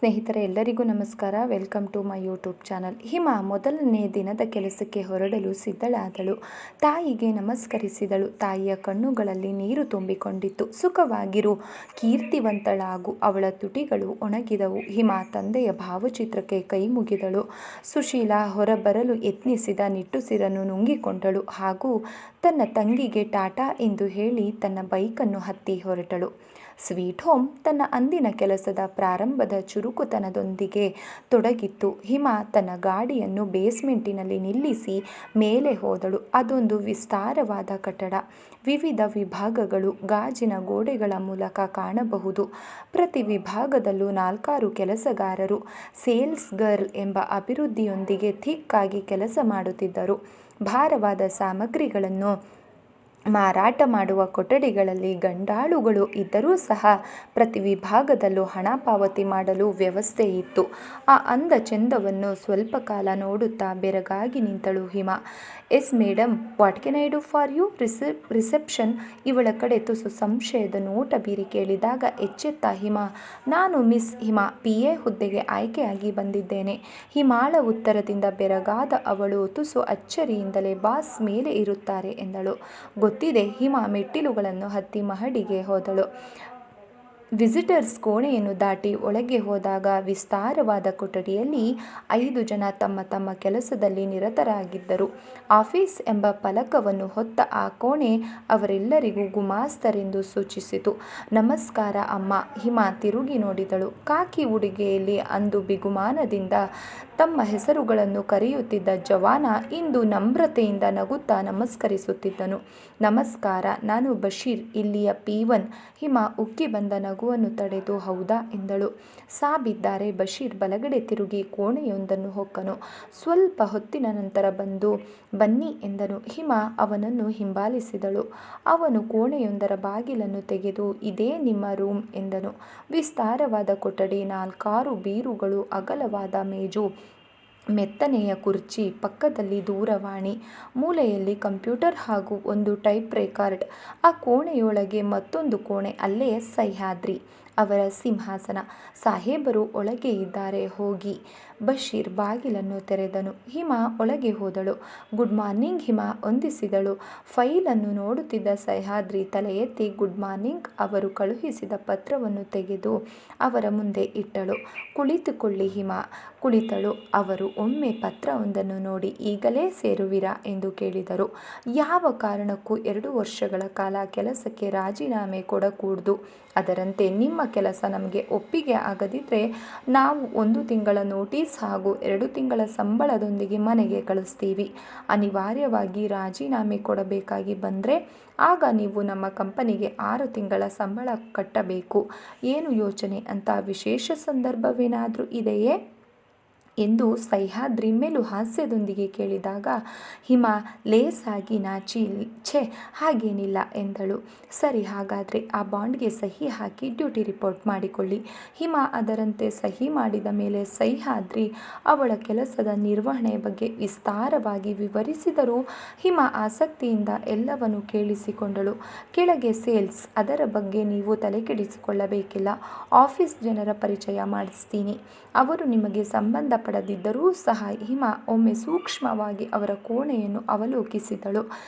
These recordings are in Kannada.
ಸ್ನೇಹಿತರೆ ಎಲ್ಲರಿಗೂ ನಮಸ್ಕಾರ. Welcome to my YouTube channel. Hima ಮೊದಲನೇ ದಿನದ ಕೆಲಸಕ್ಕೆ ಹೊರಡಲು ಸಿದ್ಧಳಾದಳು. ತಾಯಿಗೆ ನಮಸ್ಕರಿಸಿದಳು. ತಾಯಿಯ ಕಣ್ಣುಗಳಲ್ಲಿ ನೀರು ತುಂಬಿಕೊಂಡಿತ್ತು. ಸುಖವಾಗಿರು, ಕೀರ್ತಿವಂತಳಾಗು. ಅವಳ ತುಟಿಗಳು ಒಣಗಿದವು. ಹಿಮ ತಂದೆಯ ಭಾವಚಿತ್ರಕ್ಕೆ ಕೈ ಮುಗಿದಳು. ಸುಶೀಲಾ ಹೊರಬರಲು ಯತ್ನಿಸಿದ ನಿಟ್ಟುಸಿರನ್ನು ನುಂಗಿಕೊಂಡಳು ಹಾಗೂ ತನ್ನ ತಂಗಿಗೆ ಟಾಟಾ ಎಂದು ಹೇಳಿ ತನ್ನ ಬೈಕನ್ನು ಹತ್ತಿ ಹೊರಟಳು. ಸ್ವೀಟ್ ಹೋಮ್ ತನ್ನ ಅಂದಿನ ಕೆಲಸದ ಪ್ರಾರಂಭದ ಚುರುಕುತನದೊಂದಿಗೆ ತೊಡಗಿತ್ತು. ಹಿಮ ತನ್ನ ಗಾಡಿಯನ್ನು ಬೇಸ್ಮೆಂಟಿನಲ್ಲಿ ನಿಲ್ಲಿಸಿ ಮೇಲೆ ಹೋದಳು. ಅದೊಂದು ವಿಸ್ತಾರವಾದ ಕಟ್ಟಡ. ವಿವಿಧ ವಿಭಾಗಗಳು ಗಾಜಿನ ಗೋಡೆಗಳ ಮೂಲಕ ಕಾಣಬಹುದು. ಪ್ರತಿ ವಿಭಾಗದಲ್ಲೂ 4-6 ಕೆಲಸಗಾರರು ಸೇಲ್ಸ್ ಗರ್ಲ್ ಎಂಬ ಅಭಿವೃದ್ಧಿಯೊಂದಿಗೆ ಥಿಕ್ಕಾಗಿ ಕೆಲಸ ಮಾಡುತ್ತಿದ್ದರು. ಭಾರವಾದ ಸಾಮಗ್ರಿಗಳನ್ನು ಮಾರಾಟ ಮಾಡುವ ಕೊಠಡಿಗಳಲ್ಲಿ ಗಂಡಾಳುಗಳು ಇದ್ದರೂ ಸಹ ಪ್ರತಿ ವಿಭಾಗದಲ್ಲೂ ಹಣ ಪಾವತಿ ಮಾಡಲು ವ್ಯವಸ್ಥೆ ಇತ್ತು. ಆ ಅಂದ ಚೆಂದವನ್ನು ಸ್ವಲ್ಪ ಕಾಲ ನೋಡುತ್ತಾ ಬೆರಗಾಗಿ ನಿಂತಳು Hima. Yes madam, what can I do for you? Reception ಇವಳ ಕಡೆ ತುಸು ಸಂಶಯದ ನೋಟ ಬೀರಿ ಕೇಳಿದಾಗ ಎಚ್ಚೆತ್ತ ಹಿಮ, ನಾನು ಮಿಸ್ ಹಿಮ PA ಹುದ್ದೆಗೆ ಆಯ್ಕೆಯಾಗಿ ಬಂದಿದ್ದೇನೆ. ಹಿಮಾಳ ಉತ್ತರದಿಂದ ಬೆರಗಾದ ಅವಳು ತುಸು ಅಚ್ಚರಿಯಿಂದಲೇ ಬಾಸ್ ಮೇಲೆ ಇರುತ್ತಾರೆ ಎಂದಳು. ಗೊತ್ತಿದೆ. ಹಿಮ ಮೆಟ್ಟಿಲುಗಳನ್ನು ಹತ್ತಿ ಮಹಡಿಗೆ ಹೋದಳು. ವಿಸಿಟರ್ಸ್ ಕೋಣೆಯನ್ನು ದಾಟಿ ಒಳಗೆ ಹೋದಾಗ ವಿಸ್ತಾರವಾದ ಕೊಠಡಿಯಲ್ಲಿ 5 ಜನ ತಮ್ಮ ತಮ್ಮ ಕೆಲಸದಲ್ಲಿ ನಿರತರಾಗಿದ್ದರು. ಆಫೀಸ್ ಎಂಬ ಫಲಕವನ್ನು ಹೊತ್ತ ಆ ಕೋಣೆ ಅವರೆಲ್ಲರಿಗೂ ಗುಮಾಸ್ತರೆಂದು ಸೂಚಿಸಿತು. ನಮಸ್ಕಾರ ಅಮ್ಮ. ಹಿಮ ತಿರುಗಿ ನೋಡಿದಳು. ಕಾಕಿ ಉಡುಗೆಯಲ್ಲಿ ಅಂದು ಬಿಗುಮಾನದಿಂದ ತಮ್ಮ ಹೆಸರುಗಳನ್ನು ಕರೆಯುತ್ತಿದ್ದ ಜವಾನ ಇಂದು ನಮ್ರತೆಯಿಂದ ನಗುತ್ತಾ ನಮಸ್ಕರಿಸುತ್ತಿದ್ದನು. ನಮಸ್ಕಾರ, ನಾನು ಬಶೀರ್, ಇಲ್ಲಿಯ P1. ಹಿಮ ಉಕ್ಕಿ ಬಂದ ನಗುವನ್ನು ತಡೆದು ಹೌದಾ ಎಂದಳು. ಸಾಬಿದ್ದಾರೆ. ಬಶೀರ್ ಬಲಗಡೆ ತಿರುಗಿ ಕೋಣೆಯೊಂದನ್ನು ಹೊಕ್ಕನು. ಸ್ವಲ್ಪ ಹೊತ್ತಿನ ನಂತರ ಬನ್ನಿ ಎಂದನು. ಹಿಮ ಅವನನ್ನು ಹಿಂಬಾಲಿಸಿದಳು. ಅವನು ಕೋಣೆಯೊಂದರ ಬಾಗಿಲನ್ನು ತೆಗೆದು ಇದೇ ನಿಮ್ಮ ರೂಮ್ ಎಂದನು. ವಿಸ್ತಾರವಾದ ಕೊಠಡಿ, 4-6 ಬೀರುಗಳು, ಅಗಲವಾದ ಮೇಜು, ಮೆತ್ತನೆಯ ಕುರ್ಚಿ, ಪಕ್ಕದಲ್ಲಿ ದೂರವಾಣಿ, ಮೂಲೆಯಲ್ಲಿ ಕಂಪ್ಯೂಟರ್ ಹಾಗೂ ಒಂದು ಟೈಪ್ ರೆಕಾರ್ಡ್. ಆ ಕೋಣೆಯೊಳಗೆ ಮತ್ತೊಂದು ಕೋಣೆ, ಅಲ್ಲೇ ಸಹ್ಯಾದ್ರಿ ಅವರ ಸಿಂಹಾಸನ. ಸಾಹೇಬರು ಒಳಗೆ ಇದ್ದಾರೆ, ಹೋಗಿ. ಬಶೀರ್ ಬಾಗಿಲನ್ನು ತೆರೆದನು. ಹಿಮ ಒಳಗೆ ಹೋದಳು. ಗುಡ್ ಮಾರ್ನಿಂಗ್ ಹಿಮ ವಂದಿಸಿದಳು. ಫೈಲನ್ನು ನೋಡುತ್ತಿದ್ದ ಸಹ್ಯಾದ್ರಿ ತಲೆ ಎತ್ತಿ ಗುಡ್ ಮಾರ್ನಿಂಗ್. ಅವರು ಕಳುಹಿಸಿದ ಪತ್ರವನ್ನು ತೆಗೆದು ಅವರ ಮುಂದೆ ಇಟ್ಟಳು. ಕುಳಿತುಕೊಳ್ಳಿ ಹಿಮ. ಕುಳಿತಳು. ಅವರು ಒಮ್ಮೆ ಪತ್ರವೊಂದನ್ನು ನೋಡಿ ಈಗಲೇ ಸೇರುವಿರಾ ಎಂದು ಕೇಳಿದರು. ಯಾವ ಕಾರಣಕ್ಕೂ 2 ವರ್ಷಗಳ ಕಾಲ ಕೆಲಸಕ್ಕೆ ರಾಜೀನಾಮೆ ಕೊಡಕೂಡ್ದು. ಅದರಂತೆ ನಿಮ್ಮ ಕೆಲಸ ನಮಗೆ ಒಪ್ಪಿಗೆ ಆಗದಿದ್ದರೆ ನಾವು 1 ತಿಂಗಳ ನೋಟಿಸ್ ಹಾಗೂ 2 ತಿಂಗಳ ಸಂಬಳದೊಂದಿಗೆ ಮನೆಗೆ ಕಳಿಸ್ತೀವಿ. ಅನಿವಾರ್ಯವಾಗಿ ರಾಜೀನಾಮೆ ಕೊಡಬೇಕಾಗಿ ಬಂದರೆ ಆಗ ನೀವು ನಮ್ಮ ಕಂಪನಿಗೆ 6 ತಿಂಗಳ ಸಂಬಳ ಕಟ್ಟಬೇಕು. ಏನು ಯೋಚನೆ ಅಂತ ವಿಶೇಷ ಸಂದರ್ಭವೇನಾದರೂ ಇದೆಯೇ ಎಂದು ಸಹ್ಯಾದ್ರಿ ಮೇಲೂ ಹಾಸ್ಯದೊಂದಿಗೆ ಕೇಳಿದಾಗ ಹಿಮ ಲೇಸಾಗಿ ನಾಚಿ ಛೆ ಹಾಗೇನಿಲ್ಲ ಎಂದಳು. ಸರಿ, ಹಾಗಾದರೆ ಆ ಬಾಂಡ್ಗೆ ಸಹಿ ಹಾಕಿ ಡ್ಯೂಟಿ ರಿಪೋರ್ಟ್ ಮಾಡಿಕೊಳ್ಳಿ. ಹಿಮ ಅದರಂತೆ ಸಹಿ ಮಾಡಿದ ಮೇಲೆ ಸಹ್ಯಾದ್ರಿ ಅವಳ ಕೆಲಸದ ನಿರ್ವಹಣೆಯ ಬಗ್ಗೆ ವಿಸ್ತಾರವಾಗಿ ವಿವರಿಸಿದರೂ ಹಿಮ ಆಸಕ್ತಿಯಿಂದ ಎಲ್ಲವನ್ನೂ ಕೇಳಿಸಿಕೊಂಡಳು. ಕೆಳಗೆ ಸೇಲ್ಸ್, ಅದರ ಬಗ್ಗೆ ನೀವು ತಲೆಕೆಡಿಸಿಕೊಳ್ಳಬೇಕಿಲ್ಲ. ಆಫೀಸ್ ಜನರ ಪರಿಚಯ ಮಾಡಿಸ್ತೀನಿ. ಅವರು ನಿಮಗೆ ಸಂಬಂಧಪಡದಿದ್ದರೂ ಸಹ ಹಿಮ ಒಮ್ಮೆ ಸೂಕ್ಷ್ಮವಾಗಿ ಅವರ ಕೋಣೆಯನ್ನು ಅವಲೋಕಿಸಿದಳು.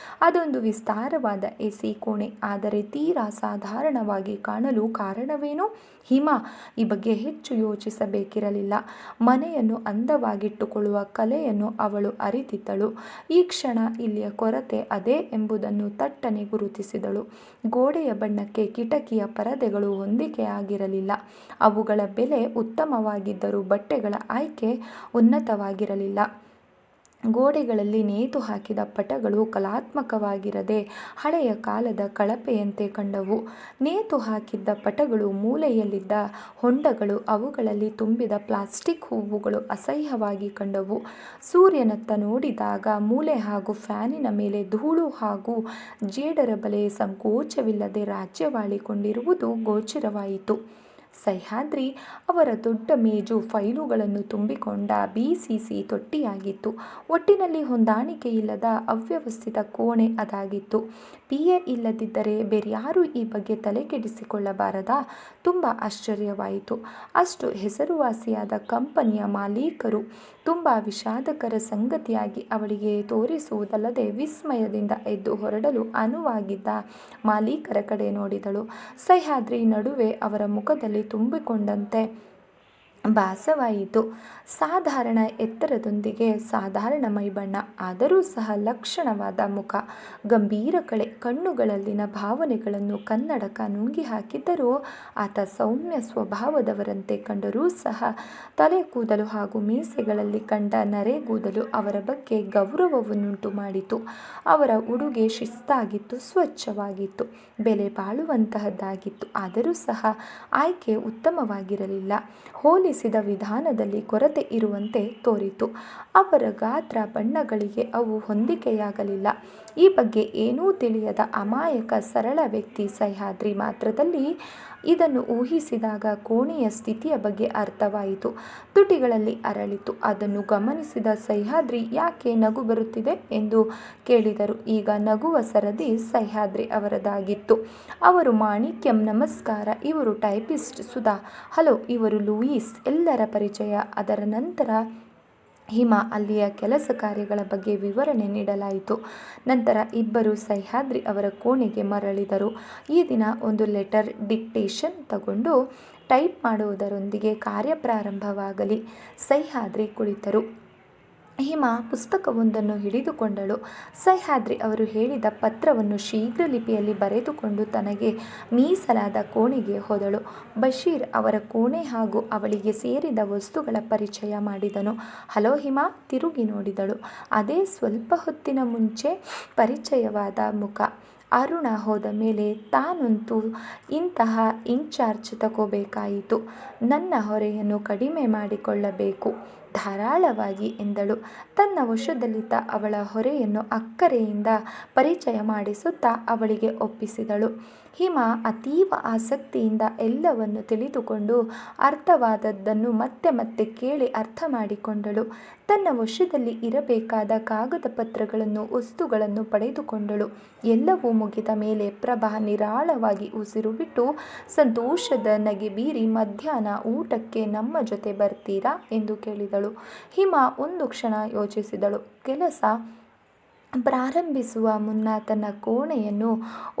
ಅದೊಂದು ವಿಸ್ತಾರವಾದ AC ಕೋಣೆ, ಆದರೆ ತೀರಾ ಸಾಧಾರಣವಾಗಿ ಕಾಣಲು ಕಾರಣವೇನು? ಹಿಮ ಈ ಬಗ್ಗೆ ಹೆಚ್ಚು ಯೋಚಿಸಬೇಕಿರಲಿಲ್ಲ. ಮನೆಯನ್ನು ಅಂದವಾಗಿಟ್ಟುಕೊಳ್ಳುವ ಕಲೆಯನ್ನು ಅವಳು ಅರಿತಿದ್ದಳು. ಈ ಕ್ಷಣ ಇಲ್ಲಿಯ ಕೊರತೆ ಅದೇ ಎಂಬುದನ್ನು ತಟ್ಟನೆ ಗುರುತಿಸಿದಳು. ಗೋಡೆಯ ಬಣ್ಣಕ್ಕೆ ಕಿಟಕಿಯ ಪರದೆಗಳು ಹೊಂದಿಕೆಯಾಗಿರಲಿಲ್ಲ. ಅವುಗಳ ಬೆಲೆ ಉತ್ತಮವಾಗಿದ್ದರೂ ಬಟ್ಟೆಗಳ ಆಯ್ಕೆ ಉನ್ನತವಾಗಿರಲಿಲ್ಲ. ಗೋಡೆಗಳಲ್ಲಿ ನೇತು ಹಾಕಿದ ಪಟಗಳು ಕಲಾತ್ಮಕವಾಗಿರದೆ ಹಳೆಯ ಕಾಲದ ಕಳಪೆಯಂತೆ ಕಂಡವು. ನೇತು ಹಾಕಿದ್ದ ಪಟಗಳು ಮೂಲೆಯಲ್ಲಿದ್ದ ಹೊಂಡಗಳು, ಅವುಗಳಲ್ಲಿ ತುಂಬಿದ ಪ್ಲಾಸ್ಟಿಕ್ ಹೂವುಗಳು ಅಸಹ್ಯವಾಗಿ ಕಂಡವು. ಸೂರ್ಯನತ್ತ ನೋಡಿದಾಗ ಮೂಲೆ ಹಾಗೂ ಫ್ಯಾನಿನ ಮೇಲೆ ಧೂಳು ಹಾಗೂ ಜೇಡರ ಬಲೆ ಸಂಕೋಚವಿಲ್ಲದೆ ರಾಜ್ಯವಾಳಿಕೊಂಡಿರುವುದು ಗೋಚರವಾಯಿತು. ಸಹ್ಯಾದ್ರಿ ಅವರ ದೊಡ್ಡ ಮೇಜು ಫೈಲುಗಳನ್ನು ತುಂಬಿಕೊಂಡ ಬಿಸಿಸಿ ತೊಟ್ಟಿಯಾಗಿತ್ತು. ಒಟ್ಟಿನಲ್ಲಿ ಹೊಂದಾಣಿಕೆ ಇಲ್ಲದ ಅವ್ಯವಸ್ಥಿತ ಕೋಣೆ ಅದಾಗಿತ್ತು. PA ಇಲ್ಲದಿದ್ದರೆ ಬೇರ್ಯಾರೂ ಈ ಬಗ್ಗೆ ತಲೆ ಕೆಡಿಸಿಕೊಳ್ಳಬಾರದಾ? ತುಂಬ ಆಶ್ಚರ್ಯವಾಯಿತು. ಅಷ್ಟು ಹೆಸರುವಾಸಿಯಾದ ಕಂಪನಿಯ ಮಾಲೀಕರು ತುಂಬ ವಿಷಾದಕರ ಸಂಗತಿಯಾಗಿ ಅವಳಿಗೆ ತೋರಿಸುವುದಲ್ಲದೆ ವಿಸ್ಮಯದಿಂದ ಎದ್ದು ಹೊರಡಲು ಅನುವಾಗಿದ್ದ ಮಾಲೀಕರ ಕಡೆ ನೋಡಿದಳು. ಸಹ್ಯಾದ್ರಿ ನಡುವೆ ಅವರ ಮುಖದಲ್ಲಿ ತುಂಬಿಕೊಂಡಂತೆ ಭಾಸವಾಯಿತು. ಸಾಧಾರಣ ಎತ್ತರದೊಂದಿಗೆ ಸಾಧಾರಣ ಮೈಬಣ್ಣ, ಆದರೂ ಸಹ ಲಕ್ಷಣವಾದ ಮುಖ, ಗಂಭೀರ ಕಳೆ, ಕಣ್ಣುಗಳಲ್ಲಿನ ಭಾವನೆಗಳನ್ನು ಕನ್ನಡಕ ನುಂಗಿ ಹಾಕಿದ್ದರೂ ಆತ ಸೌಮ್ಯ ಸ್ವಭಾವದವರಂತೆ ಕಂಡರೂ ಸಹ ತಲೆ ಕೂದಲು ಹಾಗೂ ಮೀಸೆಗಳಲ್ಲಿ ಕಂಡ ನರೆಗೂದಲು ಅವರ ಬಗ್ಗೆ ಗೌರವವನ್ನುಂಟು ಮಾಡಿತು. ಅವರ ಉಡುಗೆ ಶಿಸ್ತಾಗಿತ್ತು, ಸ್ವಚ್ಛವಾಗಿತ್ತು, ಬೆಲೆ ಬಾಳುವಂತಹದ್ದಾಗಿತ್ತು. ಆದರೂ ಸಹ ಆಯ್ಕೆ ಉತ್ತಮವಾಗಿರಲಿಲ್ಲ. ಹೋಲಿಸಿದ ವಿಧಾನದಲ್ಲಿ ಕೊರತೆ ಇರುವಂತೆ ತೋರಿತು. ಅವರ ಗಾತ್ರ ಬಣ್ಣಗಳಿಗೆ ಅವು ಹೊಂದಿಕೆಯಾಗಲಿಲ್ಲ. ಈ ಬಗ್ಗೆ ಏನೂ ತಿಳಿಯದ ಅಮಾಯಕ ಸರಳ ವ್ಯಕ್ತಿ ಸಹ್ಯಾದ್ರಿ ಮಾತ್ರದಲ್ಲಿ ಇದನ್ನು ಊಹಿಸಿದಾಗ ಕೋಣೆಯ ಸ್ಥಿತಿಯ ಬಗ್ಗೆ ಅರ್ಥವಾಯಿತು. ತುಟಿಗಳಲ್ಲಿ ಅರಳಿತು. ಅದನ್ನು ಗಮನಿಸಿದ ಸಹ್ಯಾದ್ರಿ ಯಾಕೆ ನಗು ಬರುತ್ತಿದೆ ಎಂದು ಕೇಳಿದರು. ಈಗ ನಗುವ ಸರದಿ ಸಹ್ಯಾದ್ರಿ ಅವರದಾಗಿತ್ತು. ಅವರು ಮಾಣಿಕ್ಯಂ, ನಮಸ್ಕಾರ, ಇವರು ಟೈಪಿಸ್ಟ್ ಸುಧಾ, ಹಲೋ, ಇವರು ಲೂಯಿಸ್, ಎಲ್ಲರ ಪರಿಚಯ. ಅದರ ನಂತರ ಹಿಮಾ, ಅಲ್ಲಿಯ ಕೆಲಸ ಕಾರ್ಯಗಳ ಬಗ್ಗೆ ವಿವರಣೆ ನೀಡಲಾಯಿತು. ನಂತರ ಇಬ್ಬರು ಸಹ್ಯಾದ್ರಿ ಅವರ ಕೋಣೆಗೆ ಮರಳಿದರು. ಈ ದಿನ ಒಂದು ಲೆಟರ್ ಡಿಕ್ಟೇಷನ್ ತಗೊಂಡು ಟೈಪ್ ಮಾಡುವುದರೊಂದಿಗೆ ಕಾರ್ಯ ಪ್ರಾರಂಭವಾಗಲಿ. ಸಹ್ಯಾದ್ರಿ ಕುಳಿತರು. ಹಿಮಾ ಪುಸ್ತಕವೊಂದನ್ನು ಹಿಡಿದುಕೊಂಡಳು. ಸಹ್ಯಾದ್ರಿ ಅವರು ಹೇಳಿದ ಪತ್ರವನ್ನು ಶೀಘ್ರ ಲಿಪಿಯಲ್ಲಿ ಬರೆದುಕೊಂಡು ತನಗೆ ಮೀಸಲಾದ ಕೋಣೆಗೆ ಹೋದಳು. ಬಶೀರ್ ಅವರ ಕೋಣೆ ಹಾಗೂ ಅವಳಿಗೆ ಸೇರಿದ ವಸ್ತುಗಳ ಪರಿಚಯ ಮಾಡಿದನು. ಹಲೋ ಹಿಮಾ, ತಿರುಗಿ ನೋಡಿದಳು. ಅದೇ ಸ್ವಲ್ಪ ಹೊತ್ತಿನ ಮುಂಚೆ ಪರಿಚಯವಾದ ಮುಖ. ಅರುಣ ಹೋದ ಮೇಲೆ ತಾನಂತೂ ಇಂತಹ ಇನ್ಚಾರ್ಜ್ ತಗೋಬೇಕಾಯಿತು. ನನ್ನ ಹೊರೆಯನ್ನು ಕಡಿಮೆ ಮಾಡಿಕೊಳ್ಳಬೇಕು ಧಾರಾಳವಾಗಿ ಎಂದಳು. ತನ್ನ ವಶದಲ್ಲಿದ್ದ ಅವಳ ಹೊರೆಯನ್ನು ಅಕ್ಕರೆಯಿಂದ ಪರಿಚಯ ಮಾಡಿಸುತ್ತಾ ಅವಳಿಗೆ ಒಪ್ಪಿಸಿದಳು. ಹಿಮಾ ಅತೀವ ಆಸಕ್ತಿಯಿಂದ ಎಲ್ಲವನ್ನು ತಿಳಿದುಕೊಂಡು ಅರ್ಥವಾದದ್ದನ್ನು ಮತ್ತೆ ಮತ್ತೆ ಕೇಳಿ ಅರ್ಥ ಮಾಡಿಕೊಂಡಳು. ತನ್ನ ವಶದಲ್ಲಿ ಇರಬೇಕಾದ ಕಾಗದ ಪತ್ರಗಳನ್ನು, ವಸ್ತುಗಳನ್ನು ಪಡೆದುಕೊಂಡಳು. ಎಲ್ಲವೂ ಮುಗಿದ ಮೇಲೆ ಪ್ರಭಾ ನಿರಾಳವಾಗಿ ಉಸಿರು ಬಿಟ್ಟು ಸಂತೋಷದ ನಗೆ ಬೀರಿ ಮಧ್ಯಾಹ್ನ ಊಟಕ್ಕೆ ನಮ್ಮ ಜೊತೆ ಬರ್ತೀರಾ ಎಂದು ಕೇಳಿದಳು. ಹಿಮಾ ಒಂದು ಕ್ಷಣ ಯೋಚಿಸಿದಳು. ಕೆಲಸ ಪ್ರಾರಂಭಿಸುವ ಮುನ್ನ ತನ್ನ ಕೋಣೆಯನ್ನು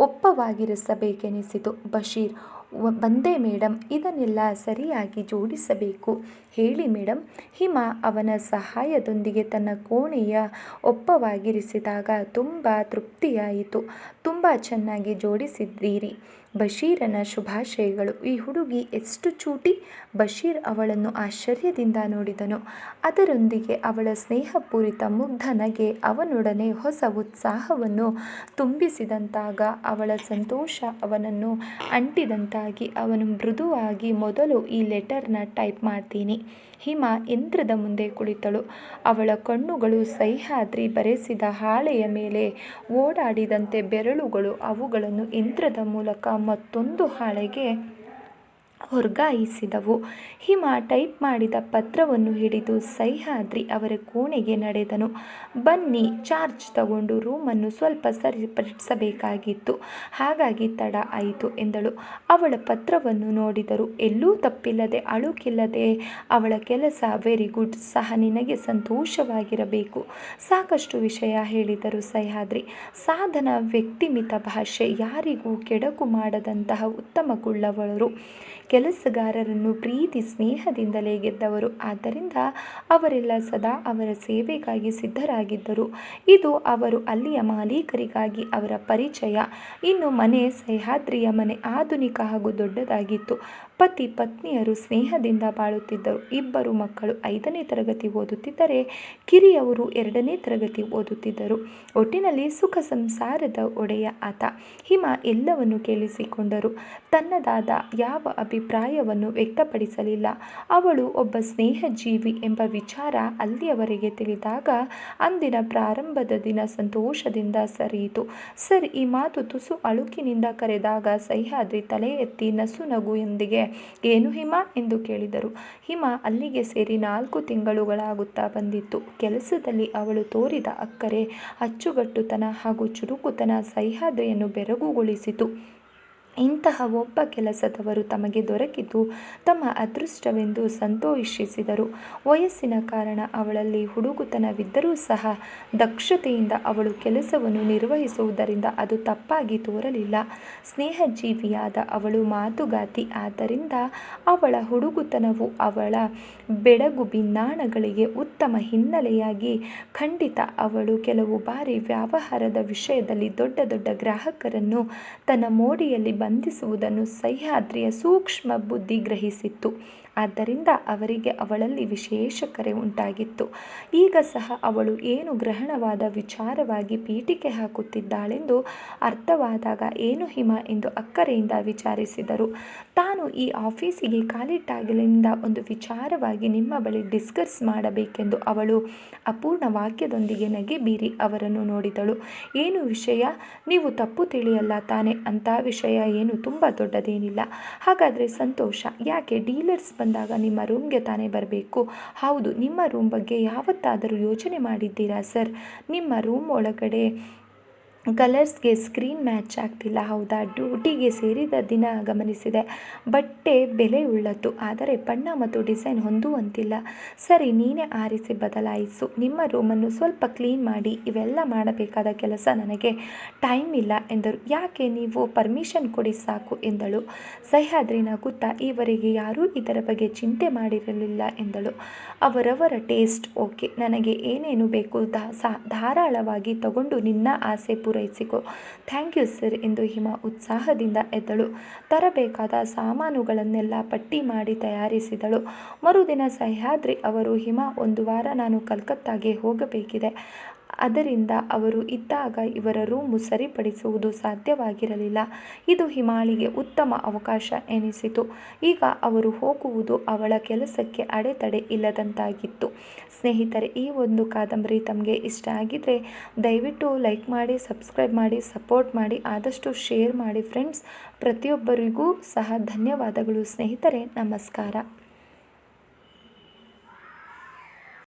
ಒಪ್ಪವಾಗಿರಿಸಬೇಕೆನಿಸಿತು. ಬಶೀರ್, ಬಂದೆ ಮೇಡಮ್, ಇದನ್ನೆಲ್ಲ ಸರಿಯಾಗಿ ಜೋಡಿಸಬೇಕು. ಹೇಳಿ ಮೇಡಮ್. ಹಿಮಾ ಅವನ ಸಹಾಯದೊಂದಿಗೆ ತನ್ನ ಕೋಣೆಯ ಒಪ್ಪವಾಗಿರಿಸಿದಾಗ ತುಂಬ ತೃಪ್ತಿಯಾಯಿತು. ತುಂಬ ಚೆನ್ನಾಗಿ ಜೋಡಿಸಿದ್ದೀರಿ. ಬಶೀರನ ಶುಭಾಶಯಗಳು. ಈ ಹುಡುಗಿ ಎಷ್ಟು ಚೂಟಿ. ಬಶೀರ್ ಅವಳನ್ನು ಆಶ್ಚರ್ಯದಿಂದ ನೋಡಿದನು. ಅದರೊಂದಿಗೆ ಅವಳ ಸ್ನೇಹಪೂರಿತ ಮುಗ್ಧ ನಗೆ ಅವನೊಡನೆ ಹೊಸ ಉತ್ಸಾಹವನ್ನು ತುಂಬಿಸಿದಂತಾಗ ಅವಳ ಸಂತೋಷ ಅವನನ್ನು ಅಂಟಿದಂತಾಗಿ ಅವನು ಮೃದುವಾಗಿ, ಮೊದಲು ಈ ಲೆಟರ್ನ ಟೈಪ್ ಮಾಡ್ತೀನಿ. ಹಿಮಾ ಯಂತ್ರದ ಮುಂದೆ ಕುಳಿತಳು. ಅವಳ ಕಣ್ಣುಗಳು ಸಹ್ಯಾದ್ರಿ ಬರೆಸಿದ ಹಾಳೆಯ ಮೇಲೆ ಓಡಾಡಿದಂತೆ ಬೆರಳುಗಳು ಅವುಗಳನ್ನು ಯಂತ್ರದ ಮೂಲಕ ಮತ್ತೊಂದು ಹಾಳೆಗೆ ವರ್ಗಾಯಿಸಿದವು. ಹಿಮಾ ಟೈಪ್ ಮಾಡಿದ ಪತ್ರವನ್ನು ಹಿಡಿದು ಸಹ್ಯಾದ್ರಿ ಅವರ ಕೋಣೆಗೆ ನಡೆದನು. ಬನ್ನಿ, ಚಾರ್ಜ್ ತಗೊಂಡು ರೂಮನ್ನು ಸ್ವಲ್ಪ ಸರಿಪಡಿಸಬೇಕಾಗಿತ್ತು, ಹಾಗಾಗಿ ತಡ ಆಯಿತು ಎಂದಳು. ಅವಳ ಪತ್ರವನ್ನು ನೋಡಿದರು. ಎಲ್ಲೂ ತಪ್ಪಿಲ್ಲದೆ, ಅಳುಕಿಲ್ಲದೆ ಅವಳ ಕೆಲಸ ವೆರಿ ಗುಡ್. ಸಹ ನಿನಗೆ ಸಂತೋಷವಾಗಿರಬೇಕು. ಸಾಕಷ್ಟು ವಿಷಯ ಹೇಳಿದರು ಸಹ್ಯಾದ್ರಿ. ಸಾಧನ ವ್ಯಕ್ತಿಮಿತ ಭಾಷೆ, ಯಾರಿಗೂ ಕೆಡಕು ಮಾಡದಂತಹ ಉತ್ತಮಗುಳ್ಳವಳು. ಕೆಲಸಗಾರರನ್ನು ಪ್ರೀತಿ ಸ್ನೇಹದಿಂದಲೇ ಗೆದ್ದವರು. ಆದ್ದರಿಂದ ಅವರೆಲ್ಲ ಸದಾ ಅವರ ಸೇವೆಗಾಗಿ ಸಿದ್ಧರಾಗಿದ್ದರು. ಇದು ಅವರು ಅಲ್ಲಿಯ ಮಾಲೀಕರಿಗಾಗಿ ಅವರ ಪರಿಚಯ. ಇನ್ನು ಮನೆ, ಸಹ್ಯಾದ್ರಿಯ ಮನೆ ಆಧುನಿಕ ಹಾಗೂ ದೊಡ್ಡದಾಗಿತ್ತು. ಪತಿ ಪತ್ನಿಯರು ಸ್ನೇಹದಿಂದ ಬಾಳುತ್ತಿದ್ದರು. ಇಬ್ಬರು ಮಕ್ಕಳು 5ನೇ ತರಗತಿ ಓದುತ್ತಿದ್ದರೆ ಕಿರಿಯವರು 2ನೇ ತರಗತಿ ಓದುತ್ತಿದ್ದರು. ಒಟ್ಟಿನಲ್ಲಿ ಸುಖ ಸಂಸಾರದ ಒಡೆಯ ಆತ. ಹಿಮಾ ಎಲ್ಲವನ್ನು ಕೇಳಿಸಿಕೊಂಡರು. ತನ್ನದಾದ ಯಾವ ಅಭಿಪ್ರಾಯವನ್ನು ವ್ಯಕ್ತಪಡಿಸಲಿಲ್ಲ. ಅವಳು ಒಬ್ಬ ಸ್ನೇಹಜೀವಿ ಎಂಬ ವಿಚಾರ ಅಲ್ಲಿಯವರೆಗೆ ತಿಳಿದಾಗ ಅಂದಿನ ಪ್ರಾರಂಭದ ದಿನ ಸಂತೋಷದಿಂದ ಸರಿಯಿತು. ಸರ್, ಈ ಮಾತು ತುಸು ಅಳುಕಿನಿಂದ ಕರೆದಾಗ ಸಹ್ಯಾದ್ರಿ ತಲೆ ಎತ್ತಿ ನಸುನಗುಯೊಂದಿಗೆ ಏನು ಹಿಮ ಎಂದು ಕೇಳಿದರು. ಹಿಮ ಅಲ್ಲಿಗೆ ಸೇರಿ 4 ತಿಂಗಳುಗಳಾಗುತ್ತಾ ಬಂದಿತ್ತು. ಕೆಲಸದಲ್ಲಿ ಅವಳು ತೋರಿದ ಅಕ್ಕರೆ, ಅಚ್ಚುಗಟ್ಟುತನ ಹಾಗೂ ಚುರುಕುತನ ಸಹ್ಯಾದ್ರಿಯನ್ನು ಬೆರಗುಗೊಳಿಸಿತು. ಇಂತಹ ಒಬ್ಬ ಕೆಲಸದವರು ತಮಗೆ ದೊರಕಿದ್ದು ತಮ್ಮ ಅದೃಷ್ಟವೆಂದು ಸಂತೋಷಿಸಿದರು. ವಯಸ್ಸಿನ ಕಾರಣ ಅವಳಲ್ಲಿ ಹುಡುಗುತನವಿದ್ದರೂ ಸಹ ದಕ್ಷತೆಯಿಂದ ಅವಳು ಕೆಲಸವನ್ನು ನಿರ್ವಹಿಸುವುದರಿಂದ ಅದು ತಪ್ಪಾಗಿ ತೋರಲಿಲ್ಲ. ಸ್ನೇಹಜೀವಿಯಾದ ಅವಳು ಮಾತುಗಾತಿ. ಆದ್ದರಿಂದ ಅವಳ ಹುಡುಗುತನವು ಅವಳ ಬೆಡಗು ಬಿನ್ನಾಣಗಳಿಗೆ ಉತ್ತಮ ಹಿನ್ನೆಲೆಯಾಗಿ. ಖಂಡಿತ ಅವಳು ಕೆಲವು ಬಾರಿ ವ್ಯವಹಾರದ ವಿಷಯದಲ್ಲಿ ದೊಡ್ಡ ದೊಡ್ಡ ಗ್ರಾಹಕರನ್ನು ತನ್ನ ಮೋಡಿಯಲ್ಲಿ ಬಂಧಿಸುವುದನ್ನು ಸಹ್ಯಾದ್ರಿಯ ಸೂಕ್ಷ್ಮ ಬುದ್ಧಿ ಗ್ರಹಿಸಿತ್ತು. ಆದ್ದರಿಂದ ಅವರಿಗೆ ಅವಳಲ್ಲಿ ವಿಶೇಷ ಕರೆ ಉಂಟಾಗಿತ್ತು. ಈಗ ಸಹ ಅವಳು ಏನು ಗ್ರಹಣವಾದ ವಿಚಾರವಾಗಿ ಪೀಠಿಕೆ ಹಾಕುತ್ತಿದ್ದಾಳೆಂದು ಅರ್ಥವಾದಾಗ ಏನು ಹಿಮ ಎಂದು ಅಕ್ಕರೆಯಿಂದ ವಿಚಾರಿಸಿದರು. ತಾನು ಈ ಆಫೀಸಿಗೆ ಕಾಲಿಟ್ಟಾಗಲಿಂದ ಒಂದು ವಿಚಾರವಾಗಿ ನಿಮ್ಮ ಬಳಿ ಡಿಸ್ಕಸ್ ಮಾಡಬೇಕೆಂದು ಅವಳು ಅಪೂರ್ಣ ವಾಕ್ಯದೊಂದಿಗೆ ನಗೆ ಬೀರಿ ಅವರನ್ನು ನೋಡಿದಳು. ಏನು ವಿಷಯ? ನೀವು ತಪ್ಪು ತಿಳಿಯಲ್ಲ ತಾನೆ? ಅಂಥ ವಿಷಯ ಏನು ತುಂಬ ದೊಡ್ಡದೇನಿಲ್ಲ. ಹಾಗಾದರೆ ಸಂತೋಷ. ಯಾಕೆ? ಡೀಲರ್ಸ್ ಬಂದಾಗ ನಿಮ್ಮ ರೂಮ್ಗೆ ತಾನೇ ಬರಬೇಕು. ಹೌದು. ನಿಮ್ಮ ರೂಮ್ ಬಗ್ಗೆ ಯಾವತ್ತಾದರೂ ಯೋಚನೆ ಮಾಡಿದ್ದೀರಾ ಸರ್? ನಿಮ್ಮ ರೂಮ್ ಒಳಗಡೆ ಕಲರ್ಸ್ಗೆ ಸ್ಕ್ರೀನ್ ಮ್ಯಾಚ್ ಆಗ್ತಿಲ್ಲ. ಹೌದಾ? ಡ್ಯೂಟಿಗೆ ಸೇರಿದ ದಿನ ಗಮನಿಸಿದೆ. ಬಟ್ಟೆ ಬೆಲೆಯುಳ್ಳದ್ದು, ಆದರೆ ಬಣ್ಣ ಮತ್ತು ಡಿಸೈನ್ ಹೊಂದುವಂತಿಲ್ಲ. ಸರಿ, ನೀನೇ ಆರಿಸಿ ಬದಲಾಯಿಸು. ನಿಮ್ಮ ರೂಮನ್ನು ಸ್ವಲ್ಪ ಕ್ಲೀನ್ ಮಾಡಿ. ಇವೆಲ್ಲ ಮಾಡಬೇಕಾದ ಕೆಲಸ ನನಗೆ ಟೈಮ್ ಇಲ್ಲ ಎಂದರು. ಯಾಕೆ? ನೀವು ಪರ್ಮಿಷನ್ ಕೊಡಿ ಸಾಕು ಎಂದಳು. ಸಹ್ಯಾದ್ರಿ ನಗುತ್ತಾ, ಈವರೆಗೆ ಯಾರೂ ಇದರ ಬಗ್ಗೆ ಚಿಂತೆ ಮಾಡಿರಲಿಲ್ಲ ಎಂದಳು. ಅವರವರ ಟೇಸ್ಟ್. ಓಕೆ, ನನಗೆ ಏನೇನು ಬೇಕು ಧಾರಾಳವಾಗಿ ತಗೊಂಡು ನಿನ್ನ ಆಸೆ ಪೂರೈಸಿಕೊ. ಥ್ಯಾಂಕ್ ಯು ಸರ್ ಎಂದು ಹಿಮ ಉತ್ಸಾಹದಿಂದ ಎದ್ದಳು. ತರಬೇಕಾದ ಸಾಮಾನುಗಳನ್ನೆಲ್ಲ ಪಟ್ಟಿ ಮಾಡಿ ತಯಾರಿಸಿದಳು. ಮರುದಿನ ಸಹ್ಯಾದ್ರಿ ಅವರು, ಹಿಮ, ಒಂದು ವಾರ ನಾನು ಕಲ್ಕತ್ತಾಗೆ ಹೋಗಬೇಕಿದೆ. ಅದರಿಂದ ಅವರು ಇದ್ದಾಗ ಇವರ ರೂಮು ಸರಿಪಡಿಸುವುದು ಸಾಧ್ಯವಾಗಿರಲಿಲ್ಲ. ಇದು ಹಿಮಾಳಿಗೆ ಉತ್ತಮ ಅವಕಾಶ ಎನಿಸಿತು. ಈಗ ಅವರು ಹೋಗುವುದು ಅವಳ ಕೆಲಸಕ್ಕೆ ಅಡೆತಡೆ ಇಲ್ಲದಂತಾಗಿತ್ತು. ಸ್ನೇಹಿತರೆ, ಈ ಒಂದು ಕಾದಂಬರಿ ತಮಗೆ ಇಷ್ಟ ಆಗಿದ್ರೆ ದಯವಿಟ್ಟು ಲೈಕ್ ಮಾಡಿ, ಸಬ್ಸ್ಕ್ರೈಬ್ ಮಾಡಿ, ಸಪೋರ್ಟ್ ಮಾಡಿ, ಆದಷ್ಟು ಶೇರ್ ಮಾಡಿ ಫ್ರೆಂಡ್ಸ್. ಪ್ರತಿಯೊಬ್ಬರಿಗೂ ಸಹ ಧನ್ಯವಾದಗಳು ಸ್ನೇಹಿತರೆ. ನಮಸ್ಕಾರ.